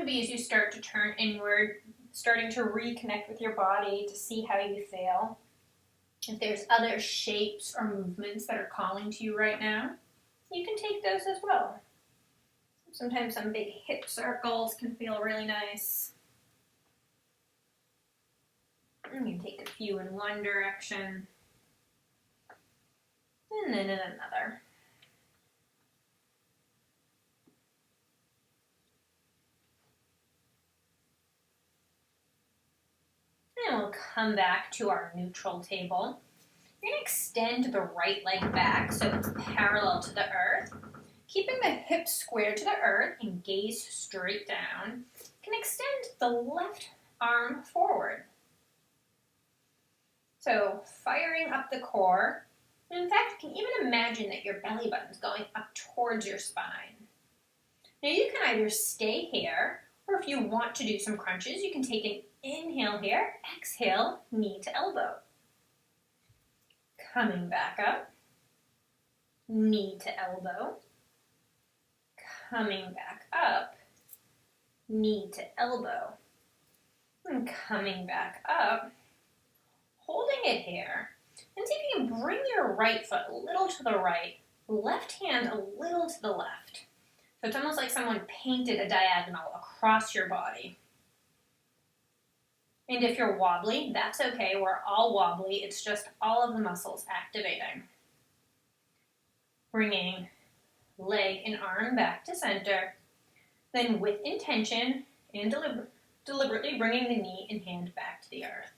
Maybe as you start to turn inward, starting to reconnect with your body to see how you feel. If there's other shapes or movements that are calling to you right now, you can take those as well. Sometimes some big hip circles can feel really nice. You can take a few in one direction, and then in another. And we'll come back to our neutral table. You're going to extend the right leg back so it's parallel to the earth. Keeping the hips square to the earth and gaze straight down. You can extend the left arm forward. So firing up the core. And in fact, you can even imagine that your belly button's going up towards your spine. Now you can either stay here, or if you want to do some crunches, you can take an inhale here, exhale, knee to elbow. Coming back up, knee to elbow. Coming back up, knee to elbow. And coming back up, holding it here. And see if you can bring your right foot a little to the right, left hand a little to the left. So it's almost like someone painted a diagonal across your body. And if you're wobbly, that's okay. We're all wobbly. It's just all of the muscles activating. Bringing leg and arm back to center. Then with intention and deliberately bringing the knee and hand back to the earth.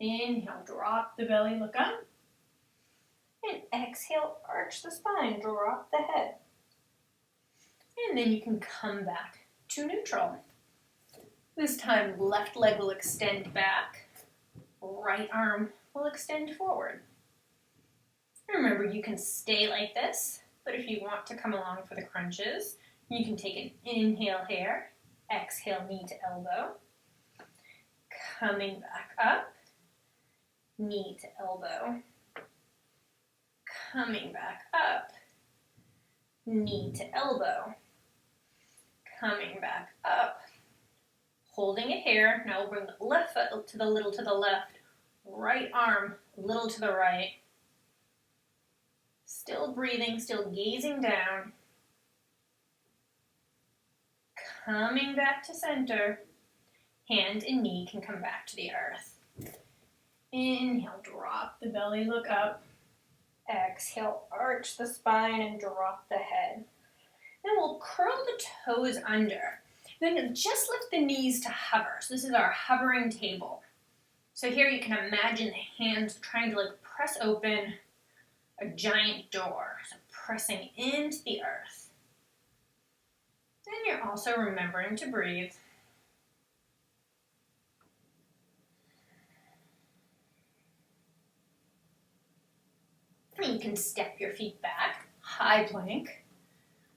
Inhale, drop the belly, look up. And exhale, arch the spine, drop the head. And then you can come back to neutral. This time, left leg will extend back, right arm will extend forward. Remember, you can stay like this, but if you want to come along for the crunches, you can take an inhale here, exhale, knee to elbow, coming back up, knee to elbow, coming back up, knee to elbow, coming back up, holding it here. Now we'll bring the left foot to the little to the left, right arm a little to the right. Still breathing, still gazing down. Coming back to center. Hand and knee can come back to the earth. Inhale, drop the belly, look up. Exhale, arch the spine and drop the head. Then we'll curl the toes under. Then just lift the knees to hover. So this is our hovering table. So here you can imagine the hands trying to press open a giant door. So pressing into the earth. Then you're also remembering to breathe. You can step your feet back, high plank.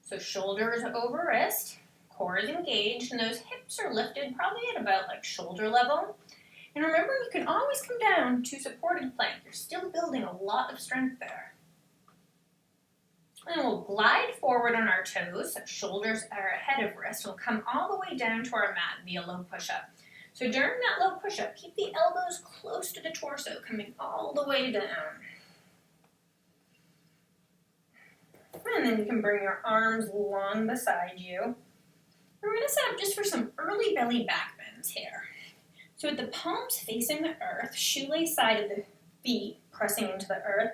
So shoulders over wrist, core is engaged, and those hips are lifted probably at about shoulder level. And remember, you can always come down to supported plank. You're still building a lot of strength there. And we'll glide forward on our toes. So shoulders are ahead of wrist. We'll come all the way down to our mat via low push-up. So during that low push-up, keep the elbows close to the torso, coming all the way down. And then you can bring your arms long beside you. We're going to set up just for some early belly back bends here. So with the palms facing the earth, shoelace side of the feet pressing into the earth.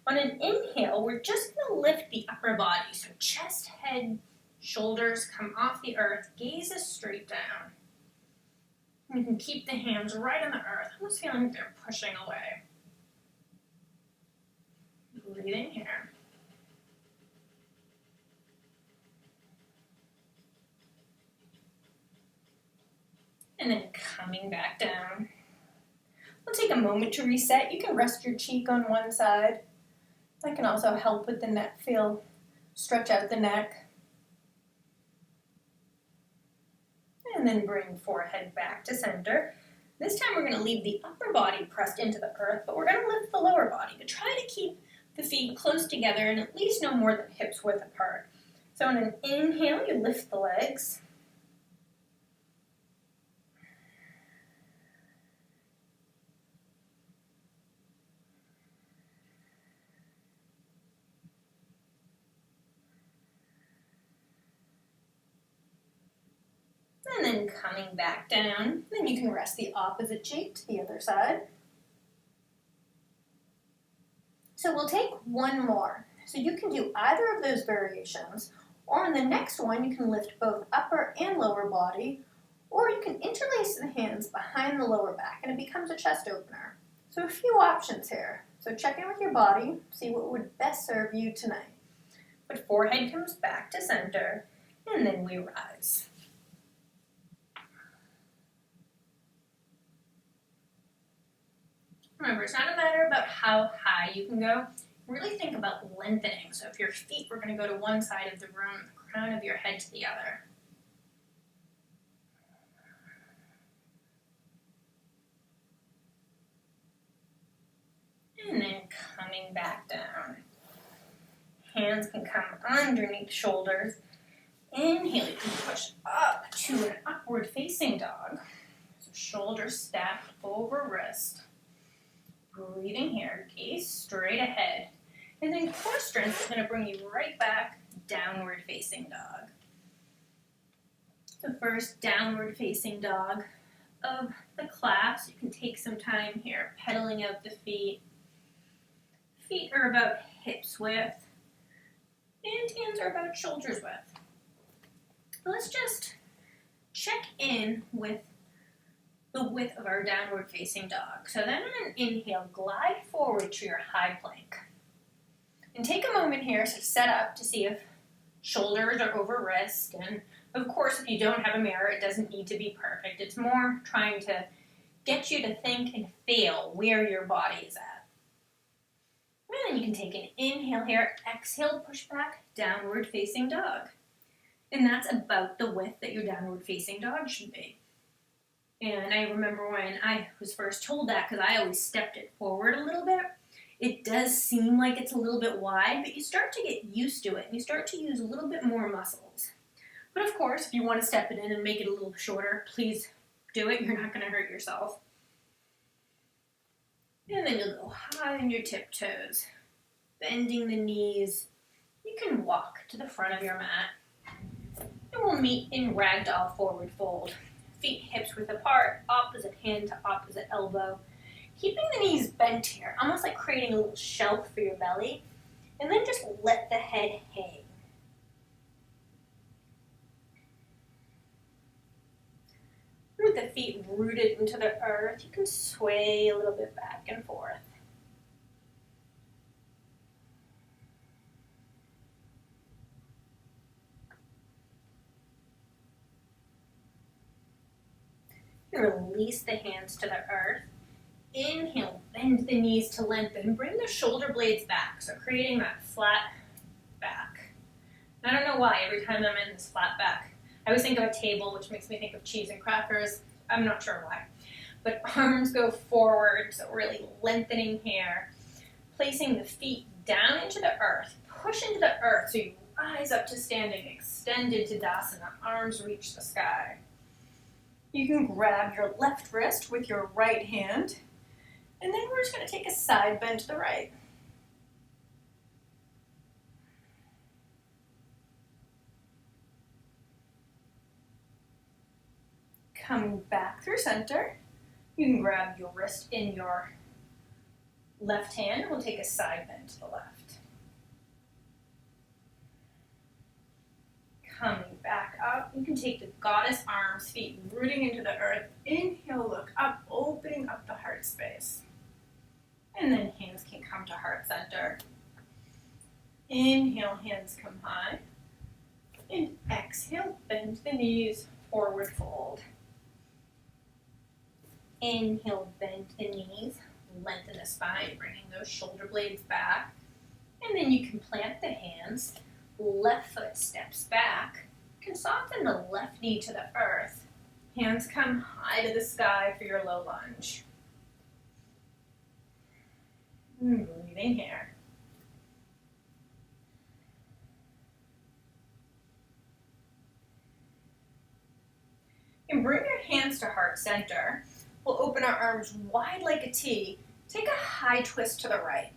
On an inhale, we're just going to lift the upper body. So chest, head, shoulders come off the earth, gazes straight down. You can keep the hands right on the earth, almost feeling like they're pushing away. Breathing here. And then coming back down. We'll take a moment to reset. You can rest your cheek on one side. That can also help with the neck feel. Stretch out the neck. And then bring forehead back to center. This time we're going to leave the upper body pressed into the earth, but we're going to lift the lower body to try to keep the feet close together and at least no more than hips width apart. So on an inhale, you lift the legs. then coming back down. Then you can rest the opposite cheek to the other side. So we'll take one more. So you can do either of those variations, or in the next one you can lift both upper and lower body, or you can interlace the hands behind the lower back and it becomes a chest opener. So a few options here. So check in with your body, see what would best serve you tonight. But forehead comes back to center, and then we rise. Remember, it's not a matter about how high you can go. Really think about lengthening. So if your feet were going to go to one side of the room, the crown of your head to the other. And then coming back down. Hands can come underneath shoulders. Inhale, you can push up to an upward facing dog. So shoulders stacked over wrist. Breathing here, gaze straight ahead. And then core strength is going to bring you right back, downward facing dog. So first, downward facing dog of the class. You can take some time here, pedaling out the feet. Feet are about hips width, and hands are about shoulders width. So let's just check in with the width of our downward facing dog. So then on an inhale, glide forward to your high plank. And take a moment here to set up to see if shoulders are over wrist. And of course, if you don't have a mirror, it doesn't need to be perfect. It's more trying to get you to think and feel where your body is at. And then you can take an inhale here, exhale, push back, downward facing dog. And that's about the width that your downward facing dog should be. And I remember when I was first told that, because I always stepped it forward a little bit, it does seem like it's a little bit wide, but you start to get used to it, and you start to use a little bit more muscles. But of course, if you want to step it in and make it a little shorter, please do it. You're not going to hurt yourself. And then you'll go high on your tiptoes, bending the knees. You can walk to the front of your mat. And we'll meet in ragdoll forward fold. Feet hips width apart, opposite hand to opposite elbow. Keeping the knees bent here, almost like creating a little shelf for your belly. And then just let the head hang. With the feet rooted into the earth, you can sway a little bit back and forth. Release the hands to the earth. Inhale, bend the knees to lengthen. Bring the shoulder blades back, so creating that flat back. I don't know why, every time I'm in this flat back, I always think of a table, which makes me think of cheese and crackers. I'm not sure why. But arms go forward, so really lengthening here. Placing the feet down into the earth. Push into the earth so you rise up to standing, extended to Tadasana. Arms reach the sky. You can grab your left wrist with your right hand, and then we're just going to take a side bend to the right. Coming back through center, you can grab your wrist in your left hand. We'll take a side bend to the left. Coming back up, you can take the goddess arms, feet rooting into the earth. Inhale, look up, opening up the heart space. And then hands can come to heart center. Inhale, hands come high. And exhale, bend the knees, forward fold. Inhale, bend the knees, lengthen the spine, bringing those shoulder blades back. And then you can plant the hands. Left foot steps back. You can soften the left knee to the earth. Hands come high to the sky for your low lunge. Breathing here. And bring your hands to heart center. We'll open our arms wide like a T. Take a high twist to the right.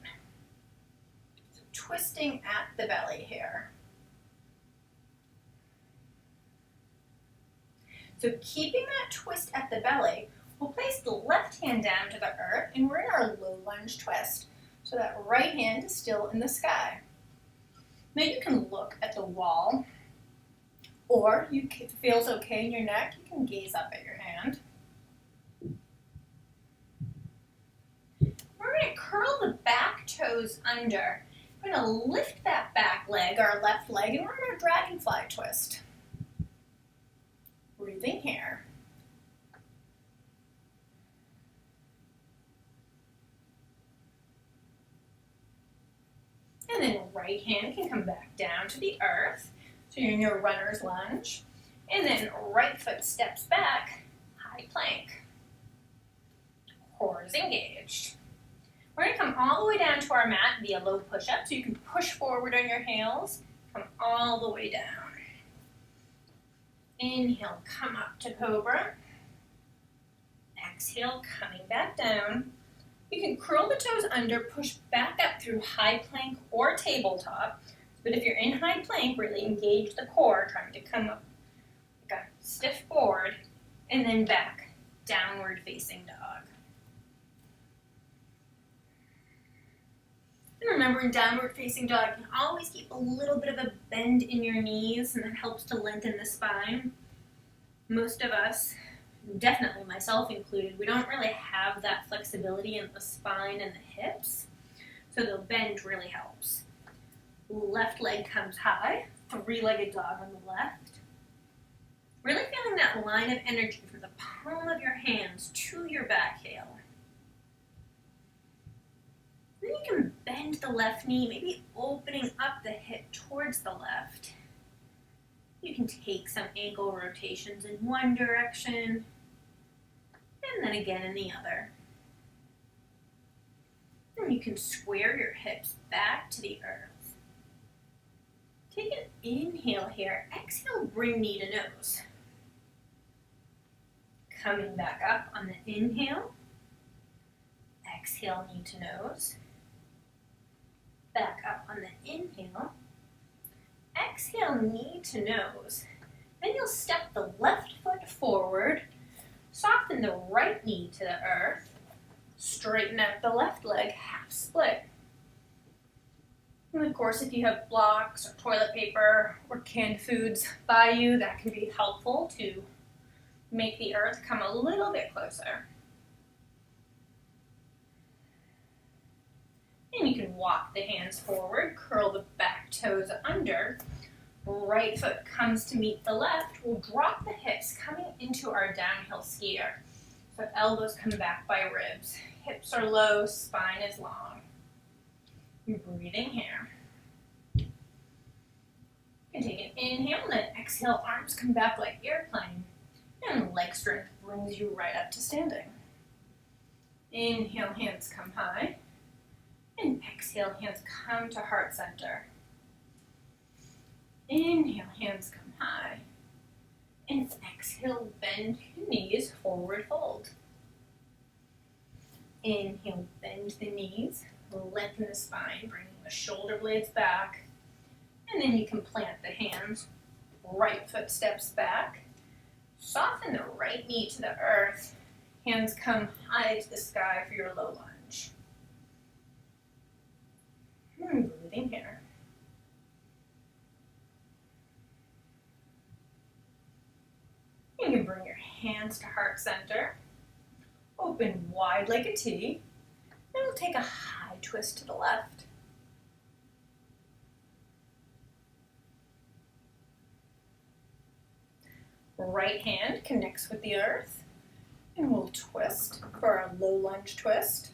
So twisting at the belly here. So keeping that twist at the belly, we'll place the left hand down to the earth and we're in our low lunge twist. So that right hand is still in the sky. Now you can look at the wall, or if it feels okay in your neck, you can gaze up at your hand. We're going to curl the back toes under. We're going to lift that back leg, our left leg, and we're in our dragonfly twist. Breathing here. And then right hand can come back down to the earth. So you're in your runner's lunge. And then right foot steps back, high plank. Core is engaged. We're going to come all the way down to our mat via low push-up. So you can push forward on your heels, come all the way down. Inhale, come up to cobra. Exhale, coming back down. You can curl the toes under, push back up through high plank or tabletop. But if you're in high plank, really engage the core, trying to come up like a stiff forward, and then back, downward facing dog. And remember, in downward facing dog, you can always keep a little bit of a bend in your knees, and that helps to lengthen the spine. Most of us, definitely myself included, we don't really have that flexibility in the spine and the hips, so the bend really helps. Left leg comes high, three-legged dog on the left. Really feeling that line of energy from the palm of your hands to your back heel. Then you can bend the left knee, maybe opening up the hip towards the left. You can take some ankle rotations in one direction, and then again in the other. And you can square your hips back to the earth. Take an inhale here. Exhale, bring knee to nose. Coming back up on the inhale. Exhale, knee to nose. Back up on the inhale. Exhale, knee to nose. Then you'll step the left foot forward. Soften the right knee to the earth. Straighten out the left leg, half split. And of course, if you have blocks or toilet paper or canned foods by you, that can be helpful to make the earth come a little bit closer. And you can walk the hands forward, curl the back toes under. Right foot comes to meet the left. We'll drop the hips coming into our downhill skier. So elbows come back by ribs. Hips are low, spine is long. Breathing here. You can take an inhale, and then exhale, arms come back like airplane. And leg strength brings you right up to standing. Inhale, hands come high. And exhale, hands come to heart center. Inhale, hands come high. And exhale, bend your knees, forward fold. Inhale, bend the knees. Lengthen the spine, bringing the shoulder blades back. And then you can plant the hands. Right foot steps back. Soften the right knee to the earth. Hands come high to the sky for your low lunge. And breathing here. You can bring your hands to heart center. Open wide like a T. And we'll take a high twist to the left. Right hand connects with the earth. And we'll twist for our low lunge twist.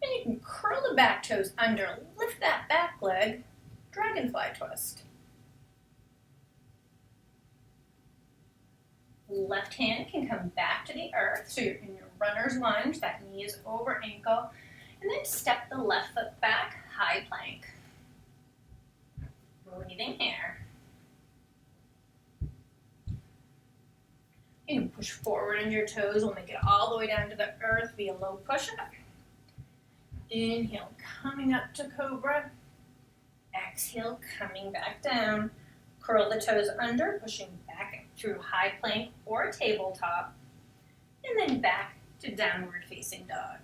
And you can curl the back toes under, lift that back leg, dragonfly twist. Left hand can come back to the earth, so you're in your runner's lunge, that knee is over ankle, and then step the left foot back, high plank. Breathing here. You can push forward on your toes, we'll make it all the way down to the earth via low push-up. Inhale, coming up to cobra. Exhale, coming back down. Curl the toes under, pushing back through high plank or tabletop, and then back to downward facing dog.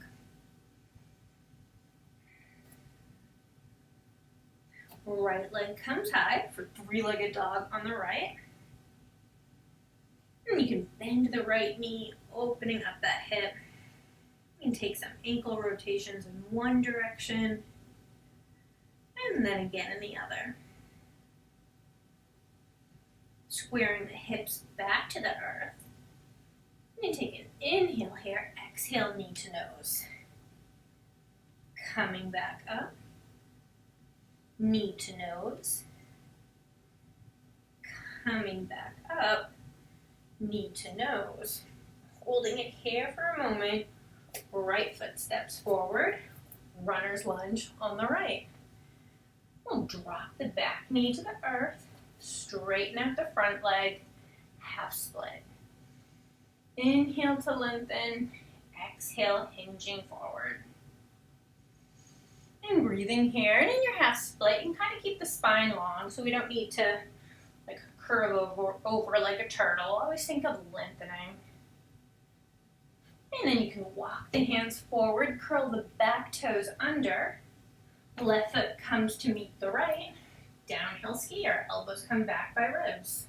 Right leg comes high for three-legged dog on the right. And you can bend the right knee, opening up that hip. You can take some ankle rotations in one direction, and then again in the other. Squaring the hips back to the earth. And take an inhale here, exhale knee to nose. Coming back up, knee to nose. Coming back up, knee to nose. Holding it here for a moment, right foot steps forward, runner's lunge on the right. We'll drop the back knee to the earth, straighten out the front leg, half split. Inhale to lengthen, exhale, hinging forward. And breathing here, and in your half split, you can kind of keep the spine long, so we don't need to like curve over like a turtle. Always think of lengthening. And then you can walk the hands forward, curl the back toes under. Left foot comes to meet the right. Downhill skier, elbows come back by ribs.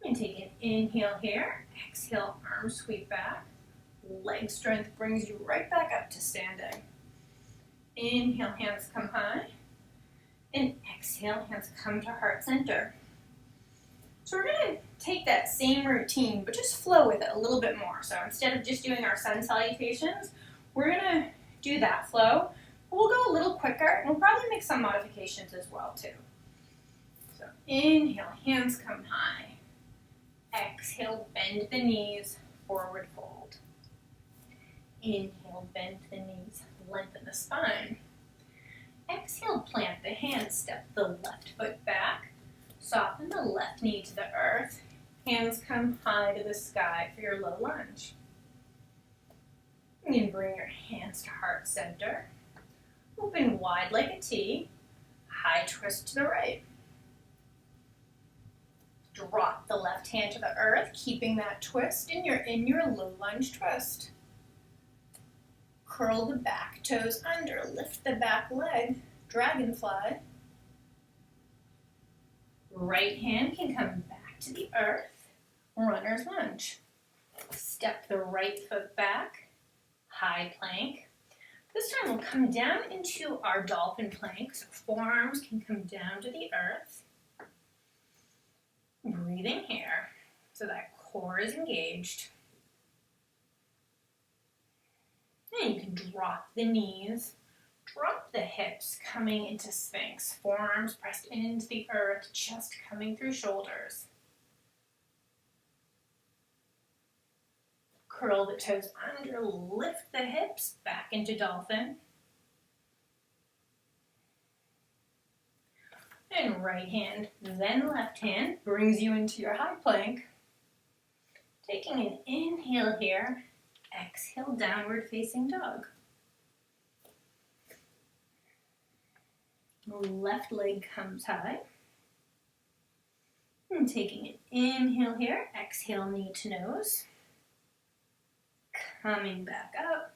And take an inhale here. Exhale, arms sweep back. Leg strength brings you right back up to standing. Inhale, hands come high. And exhale, hands come to heart center. So we're going to take that same routine, but just flow with it a little bit more. So instead of just doing our sun salutations, we're going to do that flow. We'll go a little quicker, and we'll probably make some modifications as well, too. So inhale, hands come high. Exhale, bend the knees, forward fold. Inhale, bend the knees, lengthen the spine. Exhale, plant the hands, step the left foot back. Soften the left knee to the earth. Hands come high to the sky for your low lunge. You can bring your hands to heart center. Open wide like a T. High twist to the right. Drop the left hand to the earth, keeping that twist, and you're in your low lunge twist. Curl the back toes under, lift the back leg, dragonfly. Right hand can come back to the earth, runner's lunge. Step the right foot back, high plank. This time we'll come down into our dolphin plank, so forearms can come down to the earth. Breathing here, so that core is engaged. And you can drop the knees, drop the hips, coming into Sphinx. Forearms pressed into the earth, chest coming through shoulders. Curl the toes under, lift the hips back into dolphin. And right hand, then left hand brings you into your high plank. Taking an inhale here, exhale, downward facing dog. Left leg comes high. And taking an inhale here, exhale, knee to nose. Coming back up,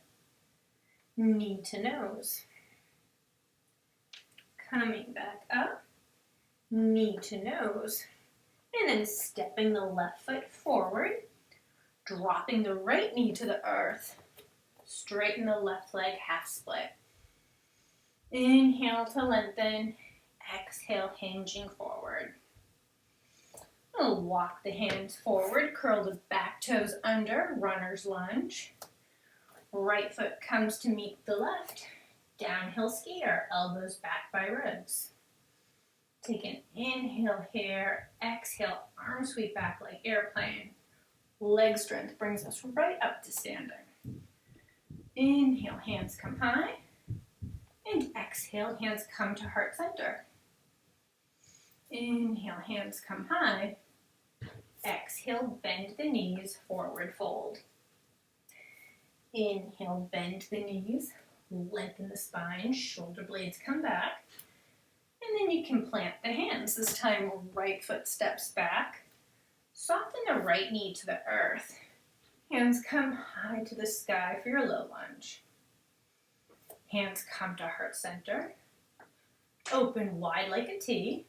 knee to nose. Coming back up, knee to nose. And then stepping the left foot forward, dropping the right knee to the earth. Straighten the left leg, half split. Inhale to lengthen, exhale, hinging forward. We'll walk the hands forward, curl the back toes under, runner's lunge. Right foot comes to meet the left, downhill skier, elbows back by ribs. Take an inhale here, exhale, arms sweep back like airplane. Leg strength brings us right up to standing. Inhale, hands come high. And exhale, hands come to heart center. Inhale, hands come high. Exhale, bend the knees, forward fold. Inhale, bend the knees, lengthen the spine, shoulder blades come back. And then you can plant the hands. This time, right foot steps back. Soften the right knee to the earth. Hands come high to the sky for your low lunge. Hands come to heart center. Open wide like a T.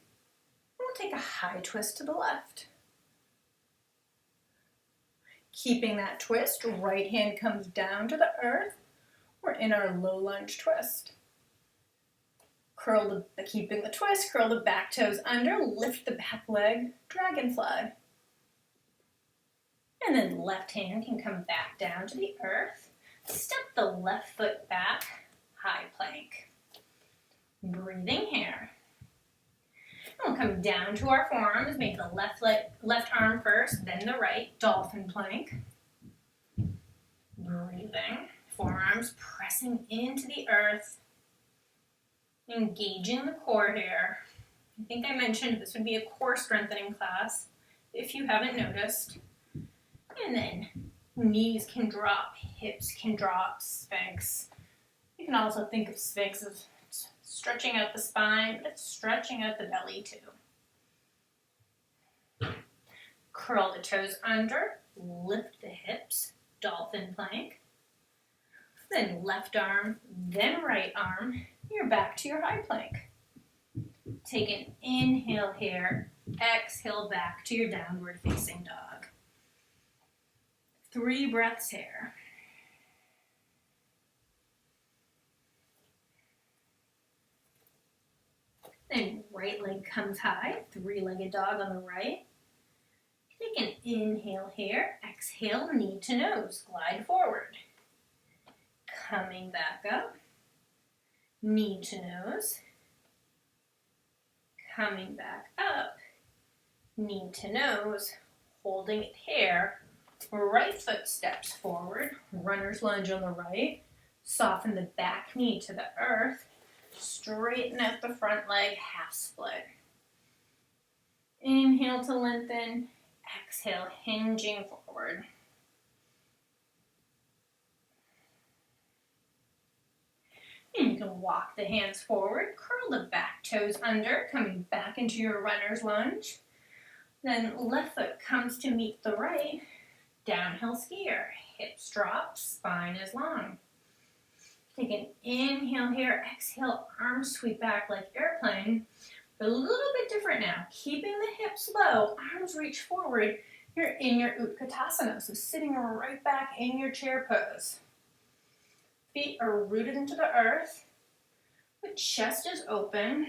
And we'll take a high twist to the left. Keeping that twist, right hand comes down to the earth. We're in our low lunge twist. Keeping the twist, curl the back toes under, lift the back leg, dragonfly. And then left hand can come back down to the earth. Step the left foot back, high plank. Breathing here. And we'll come down to our forearms, make the left arm first, then the right, dolphin plank. Breathing, forearms pressing into the earth. Engaging the core here. I think I mentioned this would be a core strengthening class, if you haven't noticed. And then knees can drop, hips can drop, Sphinx. You can also think of Sphinx as stretching out the spine, but it's stretching out the belly too. Curl the toes under, lift the hips, dolphin plank. Then left arm, then right arm. You're back to your high plank. Take an inhale here, exhale back to your downward facing dog. 3 breaths here. Then right leg comes high, 3-legged dog on the right. Take an inhale here, exhale, knee to nose, glide forward. Coming back up, knee to nose. Coming back up, knee to nose, holding it here. Right foot steps forward, runner's lunge on the right. Soften the back knee to the earth. Straighten out the front leg, half split. Inhale to lengthen, exhale, hinging forward. And you can walk the hands forward, curl the back toes under, coming back into your runner's lunge. Then left foot comes to meet the right, downhill skier, hips drop, spine is long. Take an inhale here, exhale, arms sweep back like airplane. But a little bit different now. Keeping the hips low, arms reach forward. You're in your Utkatasana, so sitting right back in your chair pose. Feet are rooted into the earth. The chest is open,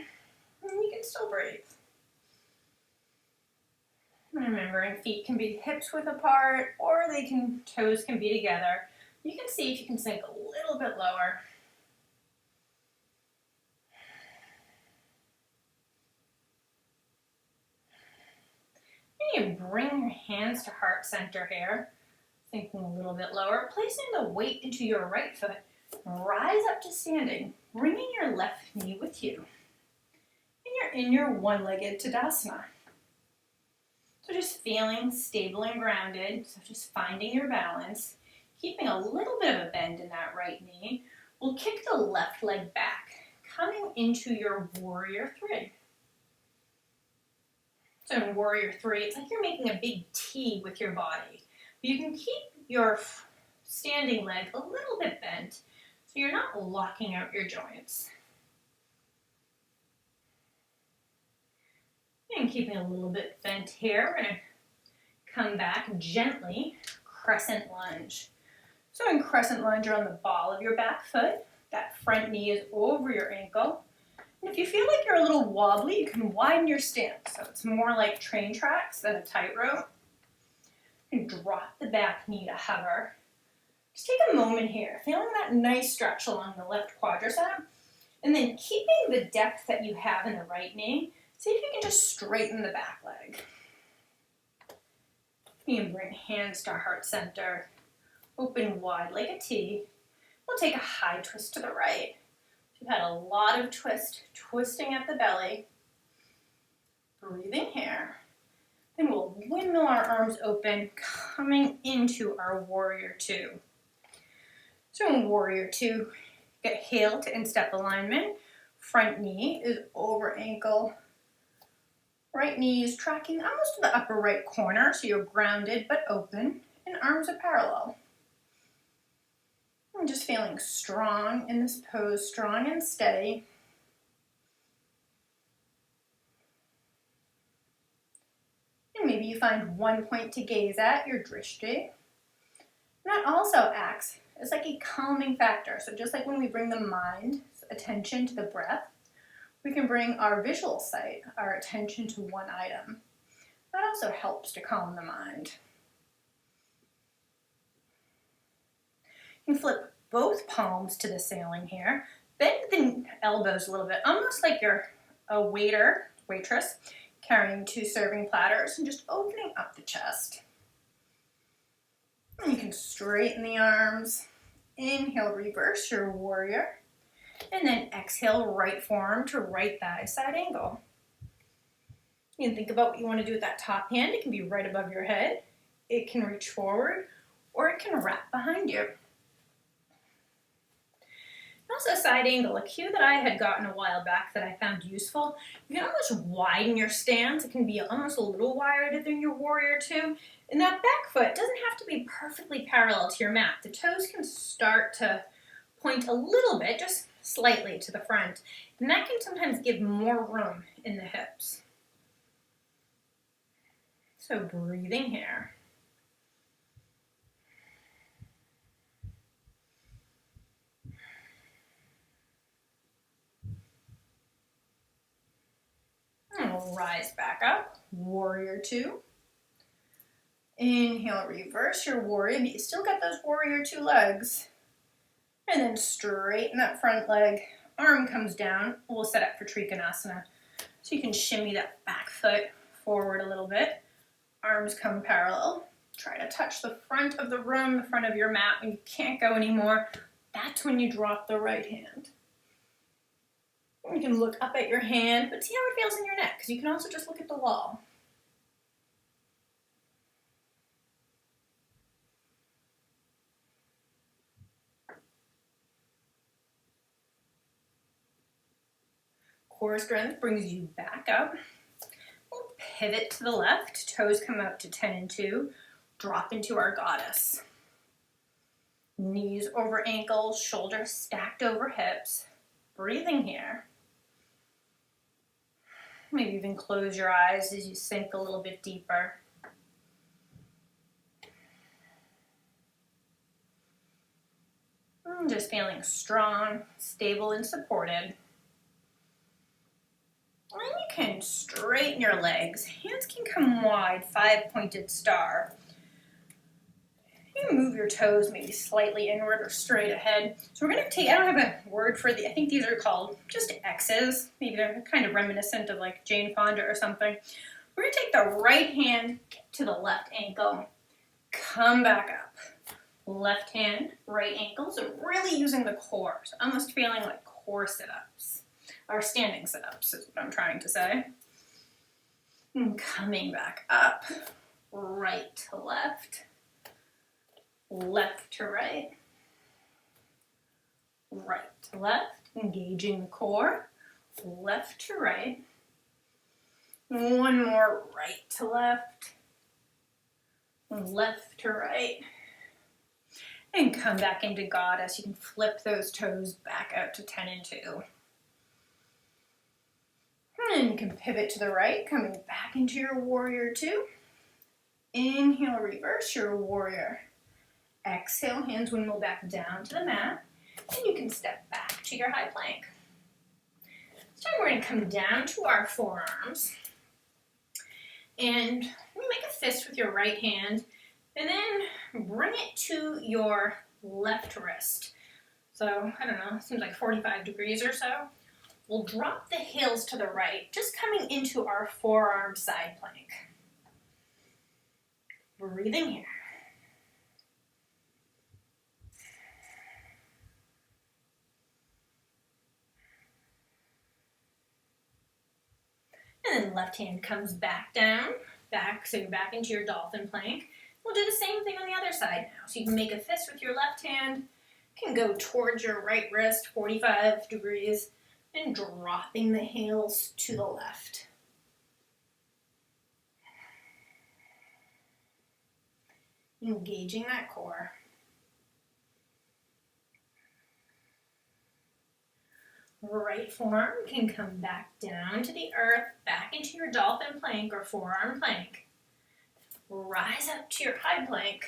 and you can still breathe. Remembering feet can be hips width apart, or toes can be together. You can see if you can sink a little bit lower. And you bring your hands to heart center here, sinking a little bit lower, placing the weight into your right foot. Rise up to standing, bringing your left knee with you. And you're in your one-legged Tadasana. So just feeling stable and grounded, so just finding your balance, keeping a little bit of a bend in that right knee. We'll kick the left leg back, coming into your warrior 3. So in warrior 3, it's like you're making a big T with your body. But you can keep your standing leg a little bit bent, so you're not locking out your joints. And keeping a little bit bent here, we're going to come back gently, crescent lunge. So in crescent lunge, you're on the ball of your back foot. That front knee is over your ankle. And if you feel like you're a little wobbly, you can widen your stance. So it's more like train tracks than a tightrope. And drop the back knee to hover. Just take a moment here, feeling that nice stretch along the left quadricep. And then keeping the depth that you have in the right knee, see if you can just straighten the back leg. You can bring hands to heart center. Open wide like a T. We'll take a high twist to the right. We've had a lot of twisting at the belly. Breathing here. Then we'll windmill our arms open, coming into our warrior 2. So in warrior 2, get heel to instep alignment. Front knee is over ankle. Right knee is tracking almost to the upper right corner, so you're grounded but open, and arms are parallel. I'm just feeling strong in this pose, strong and steady. And maybe you find one point to gaze at, your drishti. And that also acts as like a calming factor. So just like when we bring the mind's attention to the breath, we can bring our visual sight, our attention to one item. That also helps to calm the mind. You can flip both palms to the ceiling here. Bend the elbows a little bit, almost like you're a waiter, waitress, carrying 2 serving platters and just opening up the chest. And you can straighten the arms. Inhale, reverse your warrior. And then exhale, right forearm to right thigh, side angle. You can think about what you want to do with that top hand. It can be right above your head. It can reach forward, or it can wrap behind you. Also side angle, a cue that I had gotten a while back that I found useful. You can almost widen your stance. It can be almost a little wider than your warrior two. And that back foot doesn't have to be perfectly parallel to your mat. The toes can start to point a little bit, just slightly to the front. And that can sometimes give more room in the hips. So breathing here. And we'll rise back up, warrior two. Inhale, reverse your warrior, but you still got those warrior two legs. And then straighten that front leg, arm comes down. We'll set up for Trikonasana. So you can shimmy that back foot forward a little bit. Arms come parallel. Try to touch the front of the room, the front of your mat. When you can't go anymore, that's when you drop the right hand. You can look up at your hand, but see how it feels in your neck, because you can also just look at the wall. Core strength brings you back up. We'll pivot to the left, toes come up to 10 and 2, drop into our goddess. Knees over ankles, shoulders stacked over hips. Breathing here. Maybe even close your eyes as you sink a little bit deeper. Just feeling strong, stable, and supported. And you can straighten your legs. Hands can come wide, 5-pointed star. You can move your toes maybe slightly inward or straight ahead. So we're going to take, I don't have a word for I think these are called just X's. Maybe they're kind of reminiscent of like Jane Fonda or something. We're going to take the right hand to the left ankle. Come back up. Left hand, right ankle. So really using the core. So almost feeling like core sit-ups. Or standing sit-ups is what I'm trying to say. And coming back up. Right to left. Left to right, right to left, engaging the core, left to right, one more right to left, left to right, and come back into goddess. You can flip those toes back out to 10 and 2. And you can pivot to the right, coming back into your warrior two. Inhale, reverse your warrior. Exhale, hands windmill back down to the mat, and you can step back to your high plank. This time we're going to come down to our forearms, and you make a fist with your right hand, and then bring it to your left wrist. So, I don't know, it seems like 45 degrees or so. We'll drop the heels to the right, just coming into our forearm side plank. Breathing here. And then left hand comes back down, so you're back into your dolphin plank. We'll do the same thing on the other side now. So you can make a fist with your left hand, can go towards your right wrist, 45 degrees, and dropping the heels to the left. Engaging that core. Right forearm can come back down to the earth, back into your dolphin plank or forearm plank. Rise up to your high plank,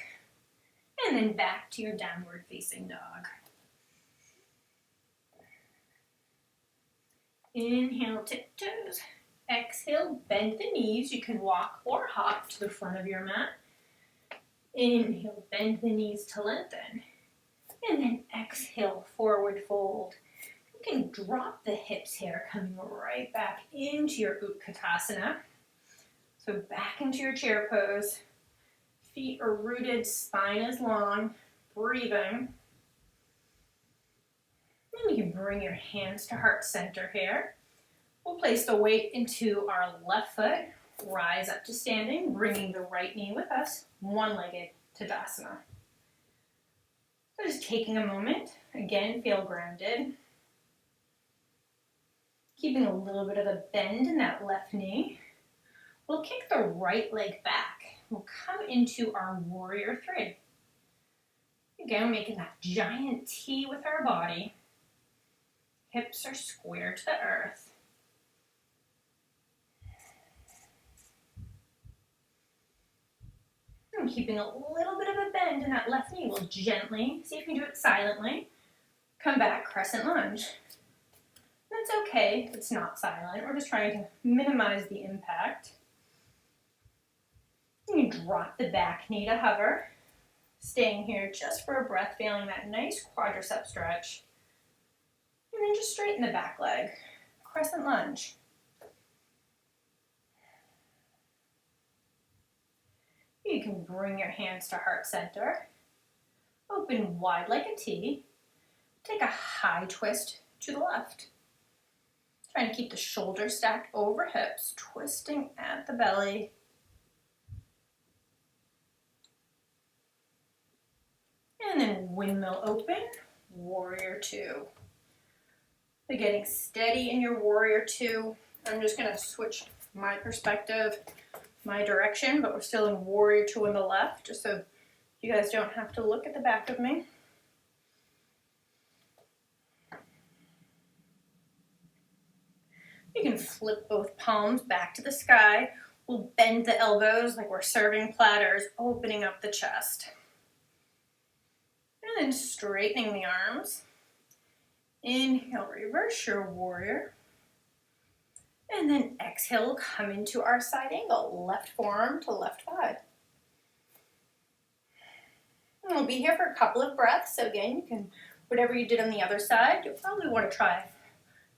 and then back to your downward facing dog. Inhale, tiptoes. Exhale, bend the knees. You can walk or hop to the front of your mat. Inhale, bend the knees to lengthen. And then exhale, forward fold. You can drop the hips here, coming right back into your Utkatasana. So back into your chair pose. Feet are rooted, spine is long. Breathing. And you can bring your hands to heart center here. We'll place the weight into our left foot. Rise up to standing, bringing the right knee with us. One-legged Tadasana. So just taking a moment. Again, feel grounded. Keeping a little bit of a bend in that left knee. We'll kick the right leg back. We'll come into our warrior three. Again, making that giant T with our body. Hips are square to the earth. And keeping a little bit of a bend in that left knee. We'll gently, see if you can do it silently, come back, crescent lunge. That's okay if it's not silent. We're just trying to minimize the impact. You can drop the back knee to hover. Staying here just for a breath, feeling that nice quadricep stretch. And then just straighten the back leg. Crescent lunge. You can bring your hands to heart center. Open wide like a T. Take a high twist to the left. Trying to keep the shoulders stacked over hips, twisting at the belly. And then windmill open, warrior two. So getting steady in your warrior two. I'm just going to switch my perspective, my direction, but we're still in warrior two on the left, just so you guys don't have to look at the back of me. You can flip both palms back to the sky. We'll bend the elbows like we're serving platters, opening up the chest. And then straightening the arms. Inhale, reverse your warrior. And then exhale, come into our side angle. Left forearm to left thigh. And we'll be here for a couple of breaths. So again, you can, whatever you did on the other side, you'll probably want to try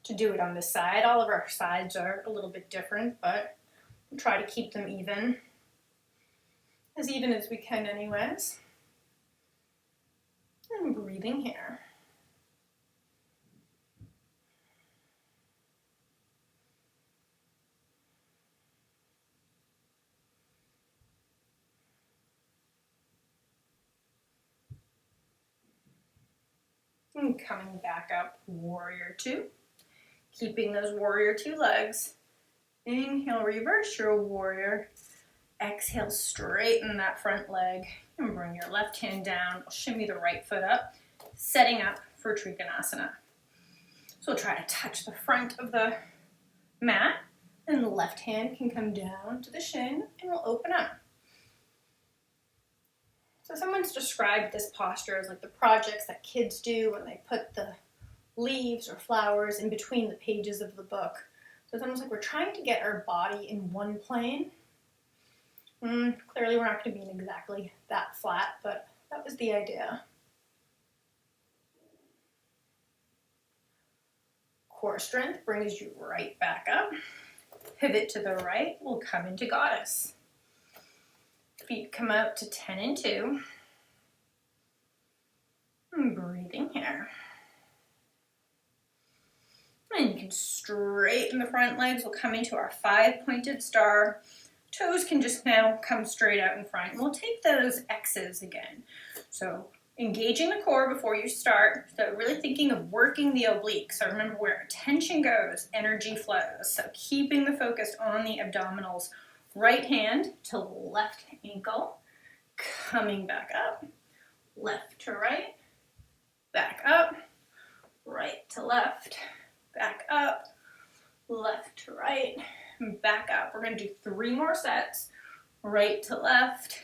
to do it on this side. All of our sides are a little bit different, but we'll try to keep them even as we can anyways. And breathing here. And coming back up, warrior two. Keeping those warrior two legs. Inhale, reverse your warrior. Exhale, straighten that front leg. And bring your left hand down. Shimmy the right foot up. Setting up for Trikonasana. So we'll try to touch the front of the mat. And the left hand can come down to the shin and we'll open up. So someone's described this posture as like the projects that kids do when they put the leaves or flowers in between the pages of the book. So it's almost like we're trying to get our body in one plane. Clearly we're not going to be in exactly that flat, but that was the idea. Core strength brings you right back up. Pivot to the right, we'll come into goddess. Feet come out to 10 and 2. And breathing here. And you can straighten the front legs. We'll come into our 5-pointed star. Toes can just now come straight out in front. We'll take those X's again. So Engaging the core before you start, so really thinking of working the obliques. So remember, where attention goes, energy flows. So keeping the focus on the abdominals. Right hand to left ankle, coming back up, left to right, back up, right to left, back up, left to right, back up. We're going to do 3 more sets. Right to left,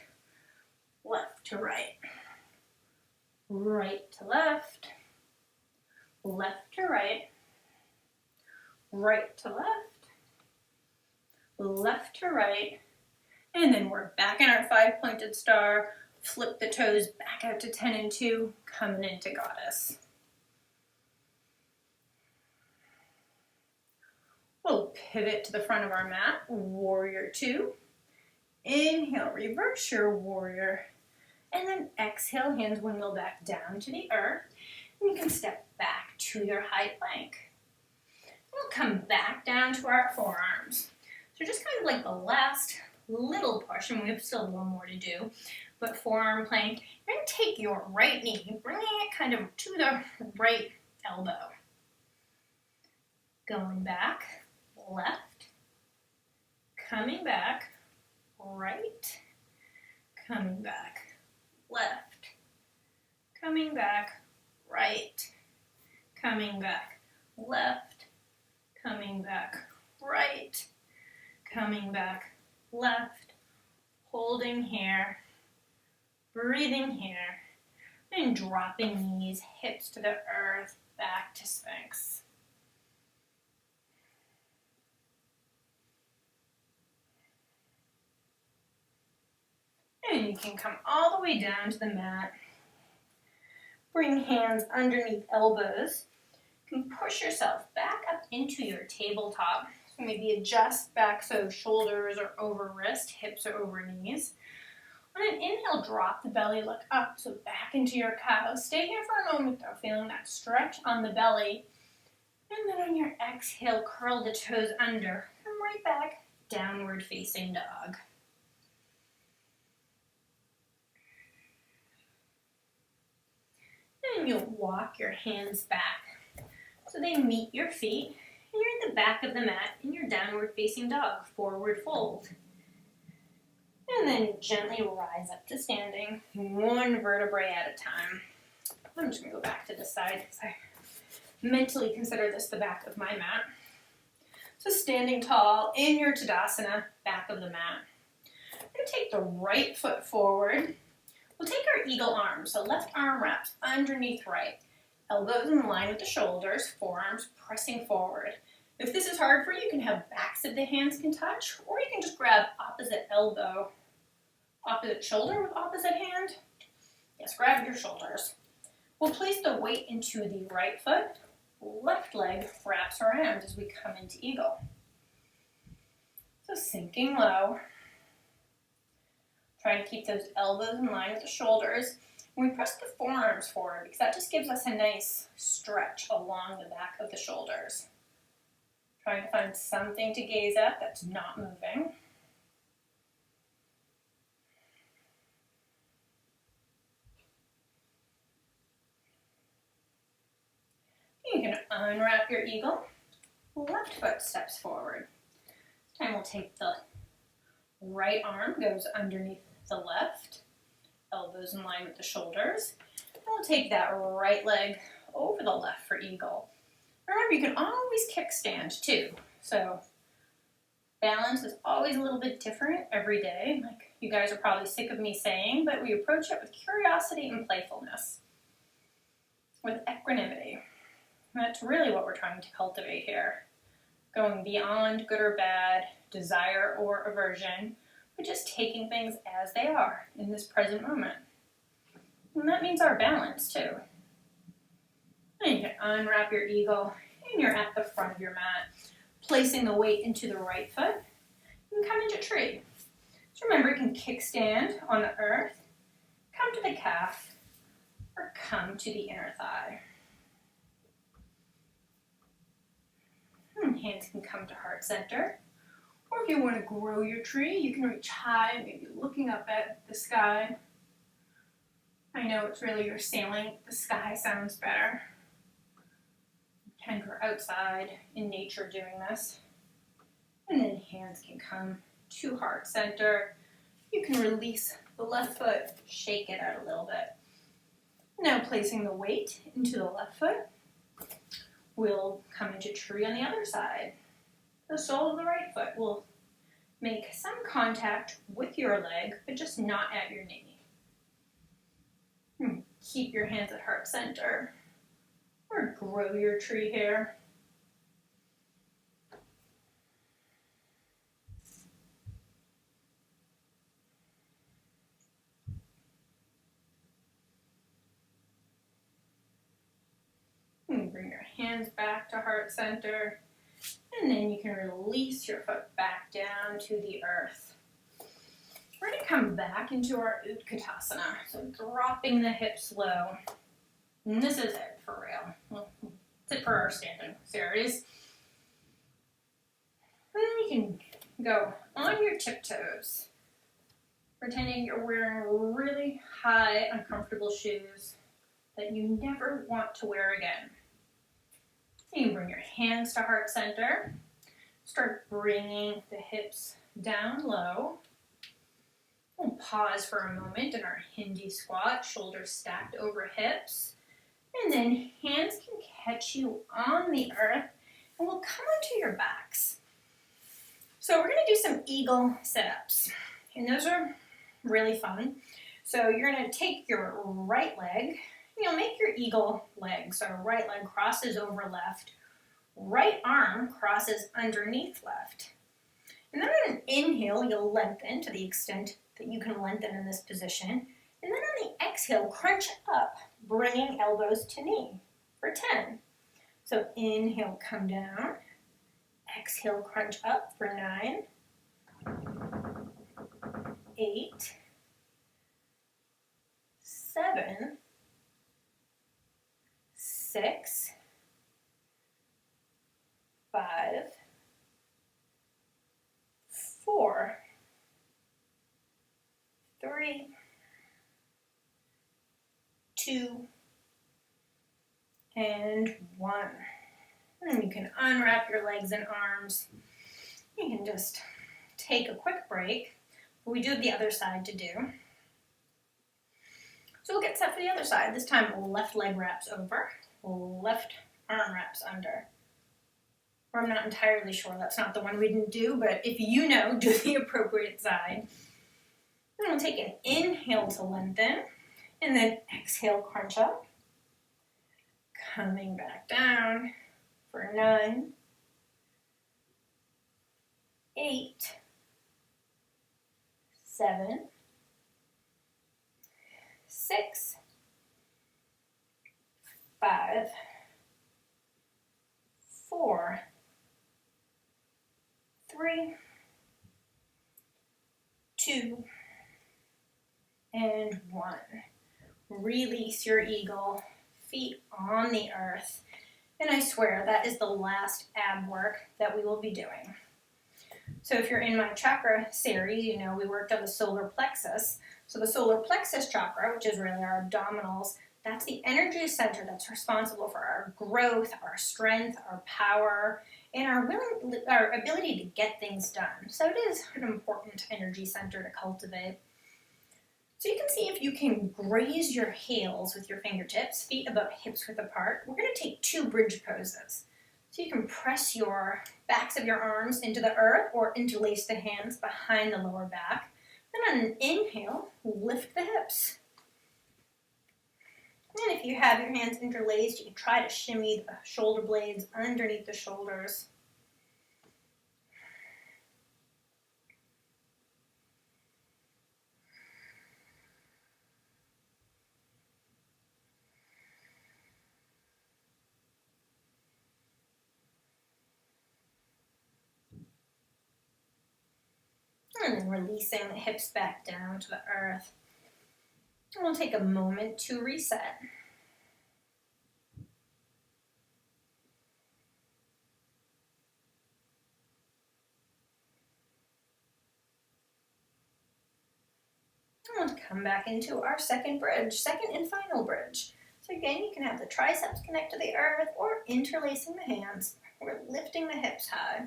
left to right, right to left, left to right, right to left, left to right, and then we're back in our 5-pointed star. Flip the toes back out to 10 and 2, coming into goddess. We'll pivot to the front of our mat, warrior 2. Inhale, reverse your warrior. And then exhale, hands windmill back down to the earth. And you can step back to your high plank. We'll come back down to our forearms. So just kind of like the last little push, and we have still one more to do, but forearm plank. You're going to take your right knee, bringing it kind of to the right elbow. Going back, left, coming back, right, coming back, left, coming back, right, coming back, left, coming back, right, coming back, left, holding here, breathing here, and dropping knees, hips to the earth, back to Sphinx. And you can come all the way down to the mat. Bring hands underneath elbows. You can push yourself back up into your tabletop. So maybe adjust back so shoulders are over wrist, hips are over knees. On an inhale, drop the belly, look up, so back into your cow. Stay here for a moment though, feeling that stretch on the belly. And then on your exhale, curl the toes under. Come right back, downward facing dog. And you'll walk your hands back so they meet your feet, and you're in the back of the mat in your downward facing dog, forward fold. And then gently rise up to standing, 1 vertebrae at a time. I'm just going to go back to this side because I mentally consider this the back of my mat. So standing tall in your Tadasana, back of the mat. I'm going to take the right foot forward. We'll take our eagle arm, so left arm wraps underneath right. Elbows in line with the shoulders, forearms pressing forward. If this is hard for you, you can have backs of the hands can touch, or you can just grab opposite elbow, opposite shoulder with opposite hand. Yes, grab your shoulders. We'll place the weight into the right foot. Left leg wraps around as we come into eagle. So sinking low. Try to keep those elbows in line with the shoulders. And we press the forearms forward because that just gives us a nice stretch along the back of the shoulders. Trying to find something to gaze at that's not moving. You can unwrap your eagle. Left foot steps forward. This time we'll take the right arm, goes underneath the left, elbows in line with the shoulders. And we'll take that right leg over the left for eagle. Remember, you can always kickstand too. So balance is always a little bit different every day. Like you guys are probably sick of me saying, but we approach it with curiosity and playfulness, with equanimity. And that's really what we're trying to cultivate here. Going beyond good or bad, desire or aversion, but just taking things as they are in this present moment. And that means our balance too. And you can unwrap your eagle, and you're at the front of your mat, placing the weight into the right foot, and come into tree. So remember, you can kickstand on the earth, come to the calf, or come to the inner thigh. And hands can come to heart center. Or if you want to grow your tree, you can reach high, maybe looking up at the sky. I know it's really your sailing. The sky sounds better. Pretend we're outside in nature doing this. And then hands can come to heart center. You can release the left foot, shake it out a little bit. Now placing the weight into the left foot, we'll come into tree on the other side. The sole of the right foot will make some contact with your leg, but just not at your knee. Keep your hands at heart center, or grow your tree here. And bring your hands back to heart center, and then you can release your foot back down to the earth. We're going to come back into our Utkatasana, so dropping the hips low. And this is it for real. Well, it's it for our standing series. And then you can go on your tiptoes, pretending you're wearing really high, uncomfortable shoes that you never want to wear again. So you can bring your hands to heart center, start bringing the hips down low. We'll pause for a moment in our Hindi squat, shoulders stacked over hips, and then hands can catch you on the earth, and we'll come onto your backs. So we're going to do some eagle sit-ups, and those are really fun. So you're going to take your right leg, and you'll make your eagle leg. So right leg crosses over left, right arm crosses underneath left. And then on an inhale, you'll lengthen to the extent that you can lengthen in this position. And then on the exhale, crunch up, bringing elbows to knee for 10. So inhale, come down. Exhale, crunch up for 9, 8, 7, 6, 5, 4, 3, 2, and 1. And you can unwrap your legs and arms. You can just take a quick break. We do have the other side to do. So we'll get set for the other side. This time left leg wraps over, left arm wraps under. Or I'm not entirely sure, that's not the one we didn't do, but if you know, do the appropriate side. And we'll take an inhale to lengthen, and then exhale, crunch up. Coming back down for 9, 8, 7, 6, 5, 4, 3, 2, and 1. Release your eagle, feet on the earth. And I swear that is the last ab work that we will be doing. So if you're in my chakra series, you know we worked on the solar plexus. So the solar plexus chakra, which is really our abdominals, that's the energy center that's responsible for our growth, our strength, our power, and our ability to get things done. So it is an important energy center to cultivate. So you can see if you can graze your heels with your fingertips, feet about hips width apart. We're going to take 2 bridge poses. So you can press your backs of your arms into the earth or interlace the hands behind the lower back. Then on an inhale, lift the hips. And if you have your hands interlaced, you can try to shimmy the shoulder blades underneath the shoulders. And then releasing the hips back down to the earth. And we'll take a moment to reset. And we'll come back into our second and final bridge. So again, you can have the triceps connect to the earth or interlacing the hands. We're lifting the hips high.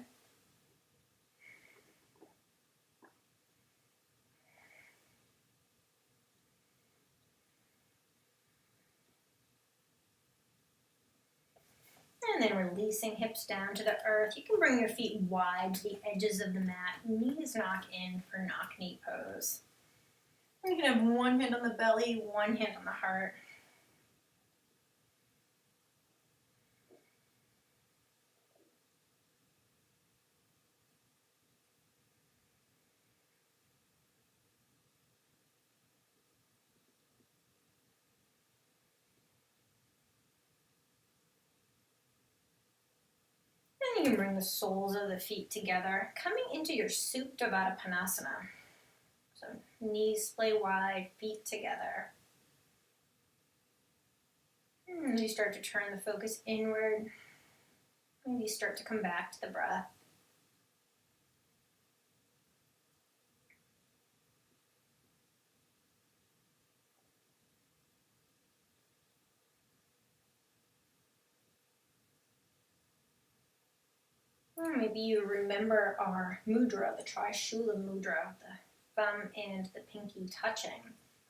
And then releasing hips down to the earth. You can bring your feet wide to the edges of the mat. Knees knock in for knock knee pose. You can have one hand on the belly, one hand on the heart. Then you can bring the soles of the feet together, coming into your Supta Padasana. So knees splay wide, feet together. And as you start to turn the focus inward, maybe start to come back to the breath. Or maybe you remember our mudra, the Trishula mudra, the thumb and the pinky touching,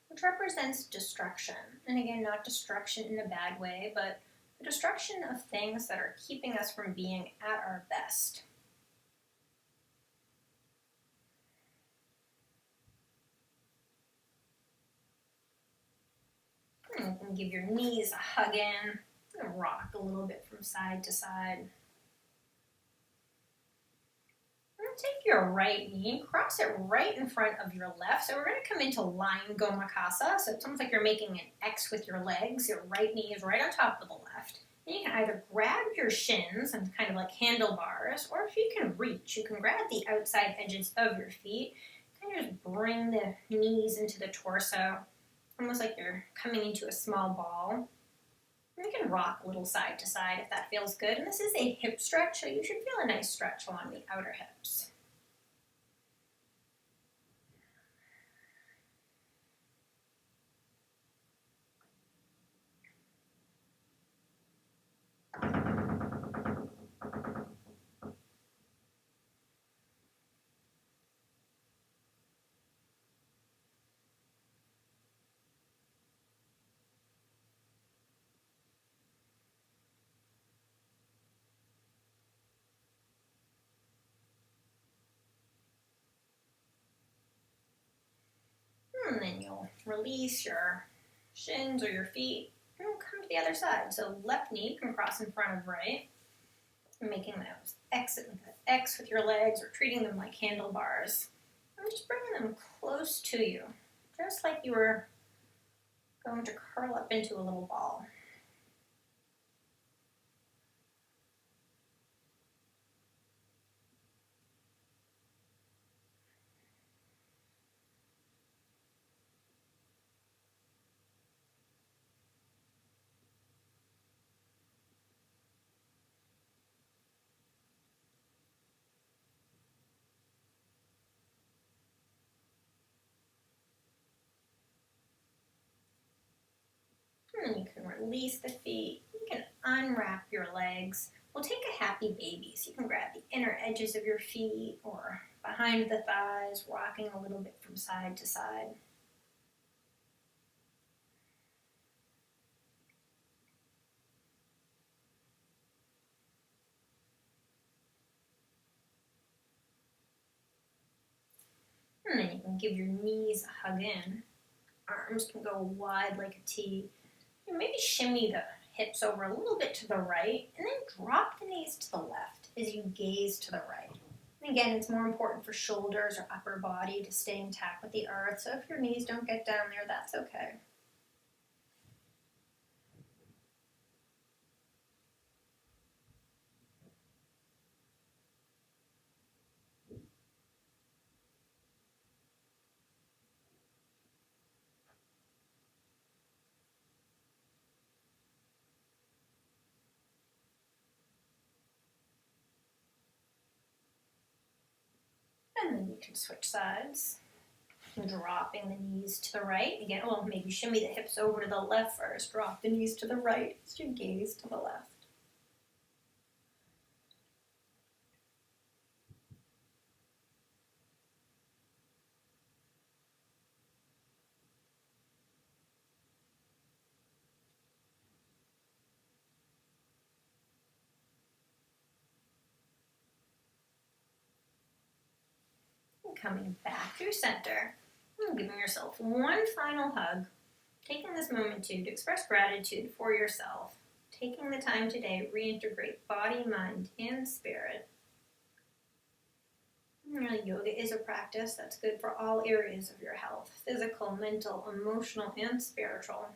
which represents destruction. And again, not destruction in a bad way, but the destruction of things that are keeping us from being at our best. And you can give your knees a hug in, and rock a little bit from side to side. Take your right knee, cross it right in front of your left. So we're going to come into Lion Gomakasa. So it's almost like you're making an X with your legs. Your right knee is right on top of the left. And you can either grab your shins and kind of like handlebars, or if you can reach, you can grab the outside edges of your feet. Kind of just bring the knees into the torso, almost like you're coming into a small ball. And you can rock a little side to side if that feels good. And this is a hip stretch, so you should feel a nice stretch along the outer hips. And then you'll release your shins or your feet and we'll come to the other side. So left knee can cross in front of right, making those X with your legs or treating them like handlebars. And just bringing them close to you, just like you were going to curl up into a little ball. And then you can release the feet. You can unwrap your legs. We'll take a happy baby. So you can grab the inner edges of your feet or behind the thighs, rocking a little bit from side to side. And then you can give your knees a hug in. Arms can go wide like a T. And maybe shimmy the hips over a little bit to the right, and then drop the knees to the left as you gaze to the right. And again, it's more important for shoulders or upper body to stay intact with the earth, so if your knees don't get down there, that's okay. And then you can switch sides. Dropping the knees to the right. Again, well, maybe shimmy the hips over to the left first. Drop the knees to the right as you gaze to the left. And coming back through center. And giving yourself one final hug. Taking this moment to express gratitude for yourself. Taking the time today to reintegrate body, mind, and spirit. Really, yoga is a practice that's good for all areas of your health, physical, mental, emotional, and spiritual.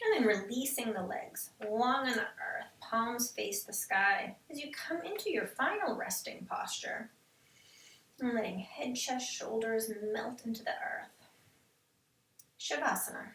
And then releasing the legs, long on the earth, palms face the sky as you come into your final resting posture. And letting head, chest, shoulders melt into the earth. Shavasana.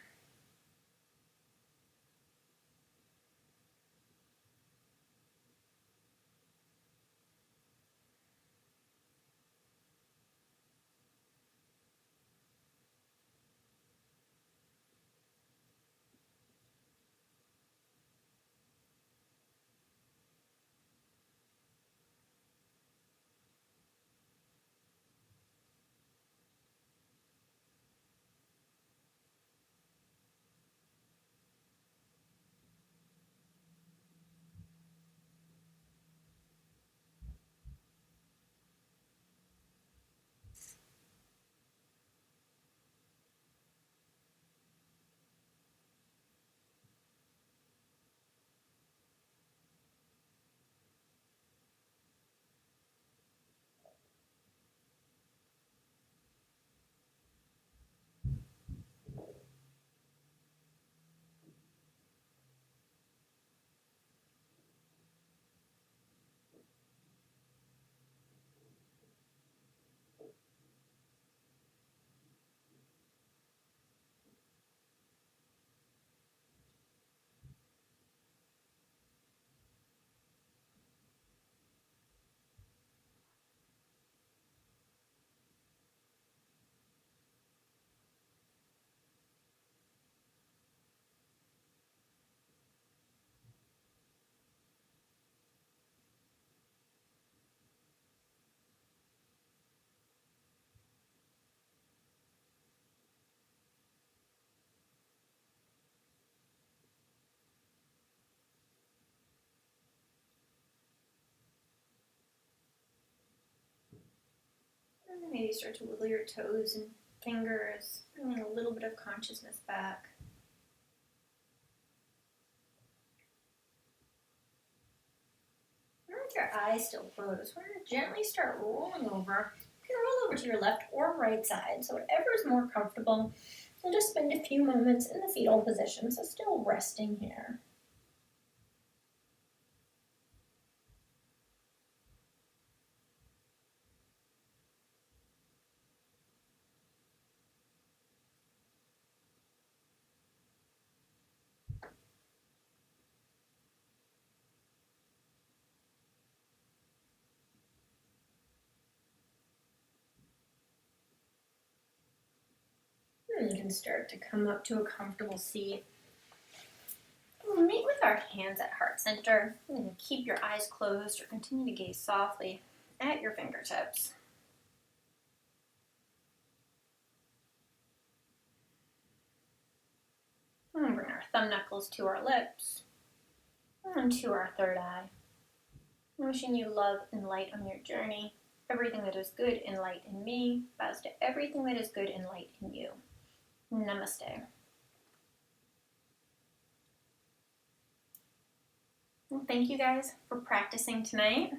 And then maybe start to wiggle your toes and fingers, bringing a little bit of consciousness back. And with your eyes still closed, we're going to gently start rolling over. You can roll over to your left or right side, so whatever is more comfortable. And just spend a few moments in the fetal position, so still resting here. And you can start to come up to a comfortable seat. We'll meet with our hands at heart center. And keep your eyes closed or continue to gaze softly at your fingertips. And bring our thumb knuckles to our lips and to our third eye. Wishing you love and light on your journey. Everything that is good and light in me bows to everything that is good and light in you. Namaste. Well, thank you guys for practicing tonight.